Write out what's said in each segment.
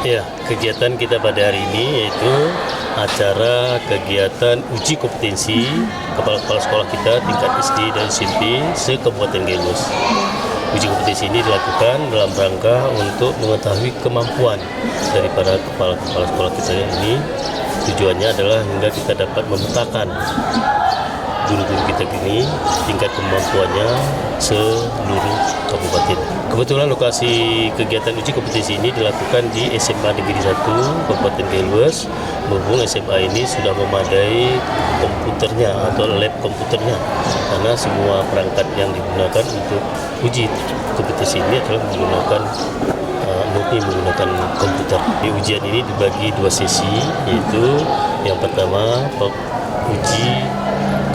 Ya, kegiatan kita pada hari ini yaitu acara kegiatan uji kompetensi kepala-kepala sekolah kita tingkat SD dan SMP se-Kabupaten Gelus. Uji kompetensi ini dilakukan dalam rangka untuk mengetahui kemampuan daripada kepala-kepala sekolah kita ini. Tujuannya adalah hingga kita dapat memetakan guru-guru kita ini tingkat kemampuannya seluruh kabupaten. Kebetulan lokasi kegiatan uji kompetensi ini dilakukan di SMA Negeri 1 Kabupaten Gelus. Berhubung SMA ini sudah memadai komputernya atau lab komputernya, karena semua perangkat yang digunakan untuk uji kompetensi ini adalah menggunakan komputer. Di ujian ini dibagi dua sesi, yaitu yang pertama uji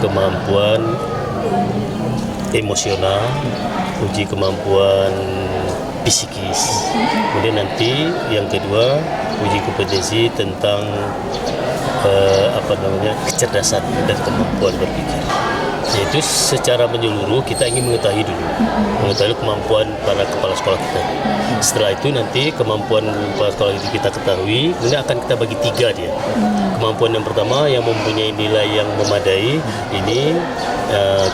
kemampuan emosional, uji kemampuan psikis. Kemudian nanti yang kedua uji kompetensi tentang kecerdasan dan kemampuan berpikir. Yaitu secara menyeluruh kita ingin mengetahui kemampuan para kepala sekolah kita. Setelah itu nanti kemampuan kepala sekolah itu kita ketahui, kemudian akan kita bagi tiga dia. Kemampuan yang pertama yang mempunyai nilai yang memadai, ini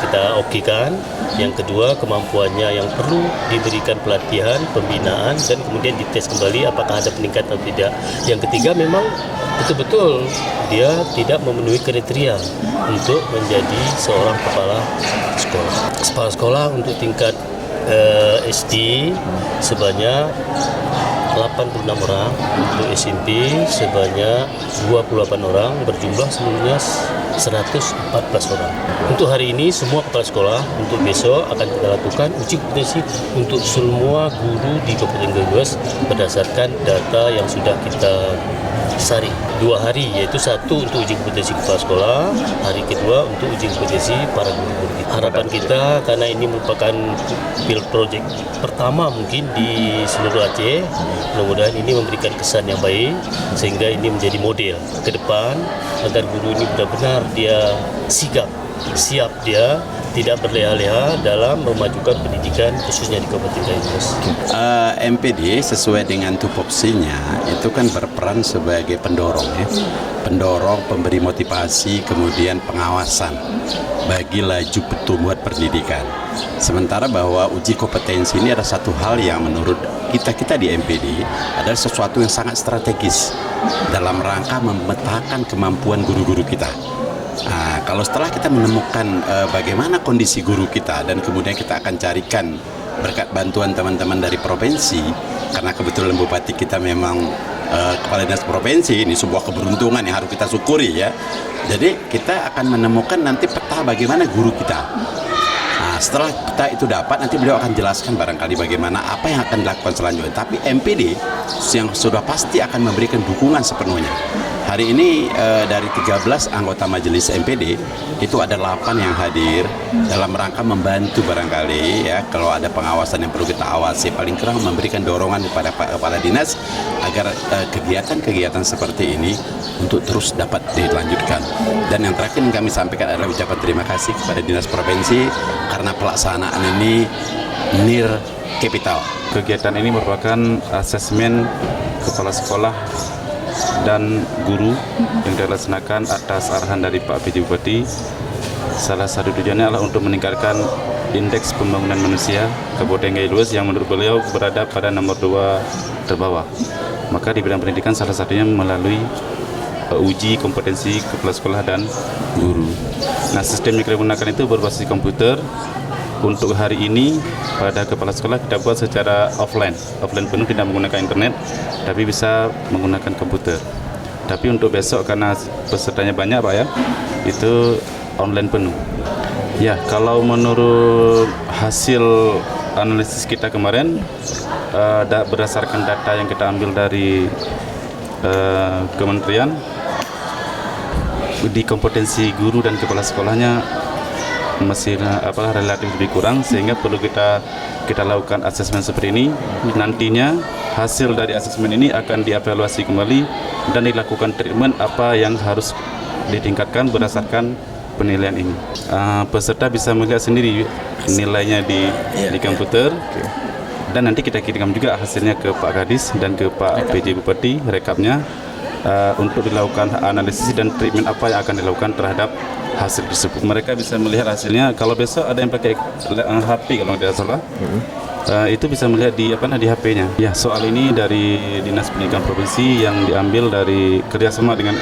kita okekan. Yang kedua, kemampuannya yang perlu diberikan pelatihan, pembinaan, dan kemudian dites kembali apakah ada peningkatan atau tidak. Yang ketiga, memang betul-betul dia tidak memenuhi kriteria untuk menjadi seorang kepala sekolah. Kepala sekolah untuk tingkat SD sebanyak 86 orang, untuk SMP sebanyak 28 orang, berjumlah seluruhnya 114 orang. Untuk hari ini semua kepala sekolah, untuk besok akan kita lakukan uji kompetensi untuk semua guru di Kabupaten Gelus berdasarkan data yang sudah kita saring. 2 hari, yaitu satu untuk uji kompetensi kepala sekolah, hari kedua untuk uji kompetensi para guru-guru kita. Harapan kita, karena ini merupakan field project pertama mungkin di seluruh Aceh, mudah-mudahan ini memberikan kesan yang baik sehingga ini menjadi model ke depan agar guru ini benar-benar dia siap dia tidak berleha-leha dalam memajukan pendidikan khususnya di Kabupaten Gelus. MPD sesuai dengan tupoksinya itu kan berperan sebagai pendorong ya. Pendorong, pemberi motivasi, kemudian pengawasan bagi laju pertumbuhan pendidikan. Sementara bahwa uji kompetensi ini adalah satu hal yang menurut kita di MPD adalah sesuatu yang sangat strategis dalam rangka memetakan kemampuan guru-guru kita. Nah, kalau setelah kita menemukan bagaimana kondisi guru kita dan kemudian kita akan carikan berkat bantuan teman-teman dari provinsi, karena kebetulan bupati kita memang kepala dinas provinsi, ini sebuah keberuntungan yang harus kita syukuri ya. Jadi kita akan menemukan nanti peta bagaimana guru kita. Nah, setelah peta itu dapat, nanti beliau akan jelaskan barangkali bagaimana apa yang akan dilakukan selanjutnya. Tapi MPD yang sudah pasti akan memberikan dukungan sepenuhnya. Hari ini dari 13 anggota majelis MPD itu ada 8 yang hadir dalam rangka membantu barangkali ya, kalau ada pengawasan yang perlu kita awasi, paling kurang memberikan dorongan kepada Pak Kepala Dinas agar kegiatan-kegiatan seperti ini untuk terus dapat dilanjutkan. Dan yang terakhir yang kami sampaikan adalah ucapan terima kasih kepada Dinas Provinsi karena pelaksanaan ini near capital. Kegiatan ini merupakan asesmen kepala sekolah dan guru yang dilaksanakan atas arahan dari Pak PJ Bupati. Salah satu tujuannya adalah untuk meningkatkan indeks pembangunan manusia Kabupaten Gelus yang menurut beliau berada pada nomor 2 terbawah. Maka di bidang pendidikan salah satunya melalui uji kompetensi kepala sekolah dan guru. Nah, sistem yang kita gunakan itu berbasis komputer. Untuk hari ini pada kepala sekolah kita buat secara offline penuh, tidak menggunakan internet, tapi bisa menggunakan komputer. Tapi untuk besok karena pesertanya banyak Pak ya, itu online penuh. Ya, kalau menurut hasil analisis kita kemarin, berdasarkan data yang kita ambil dari kementerian, di kompetensi guru dan kepala sekolahnya masih relatif lebih kurang, sehingga perlu kita lakukan asesmen seperti ini. Nantinya hasil dari asesmen ini akan dievaluasi kembali dan dilakukan treatment apa yang harus ditingkatkan berdasarkan penilaian ini. Peserta bisa melihat sendiri nilainya di komputer. dan nanti kita kirimkan juga hasilnya ke Pak Kadis dan ke Pak PJ Bupati rekapnya untuk dilakukan analisis dan treatment apa yang akan dilakukan terhadap hasil tersebut. Mereka bisa melihat hasilnya. Kalau besok ada yang pakai HP kalau tidak salah, itu bisa melihat di HP-nya. Ya, soal ini dari Dinas Pendidikan Provinsi yang diambil dari kerjasama dengan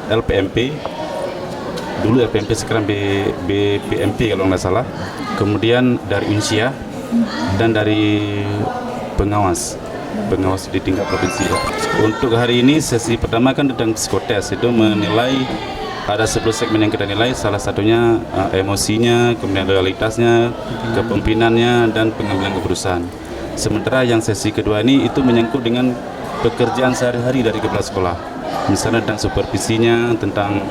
LPMP. Dulu LPMP, sekarang BPMP kalau nggak salah. Kemudian dari Unsia dan dari pengawas di tingkat provinsi. Untuk hari ini sesi pertama kan tentang psikotes, itu menilai ada 10 segmen yang kita nilai, salah satunya emosinya, kemudian loyalitasnya, kepemimpinannya, dan pengambilan keputusan. Sementara yang sesi kedua ini itu menyangkut dengan pekerjaan sehari-hari dari kepala sekolah, misalnya tentang supervisinya, tentang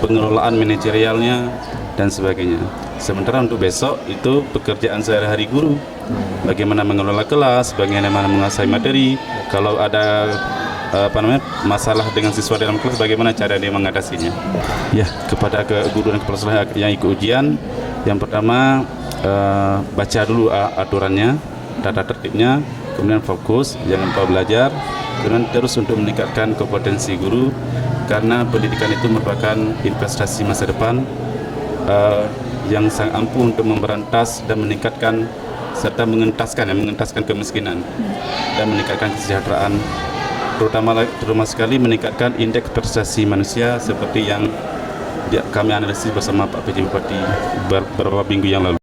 pengelolaan manajerialnya, dan sebagainya. Sementara untuk besok itu pekerjaan sehari-hari guru, bagaimana mengelola kelas, bagaimana menguasai materi, kalau ada masalah dengan siswa dalam kelas, bagaimana cara dia mengatasinya. Ya, kepada guru dan kepala sekolah yang ikut ujian, yang pertama baca dulu aturannya, tata tertibnya, kemudian fokus, jangan lupa belajar, kemudian terus untuk meningkatkan kompetensi guru, karena pendidikan itu merupakan investasi masa depan yang sangat ampuh untuk memberantas dan meningkatkan serta mengentaskan kemiskinan dan meningkatkan kesejahteraan, terutama sekali meningkatkan indeks prestasi manusia seperti yang kami analisis bersama Pak PJ Bupati beberapa minggu yang lalu.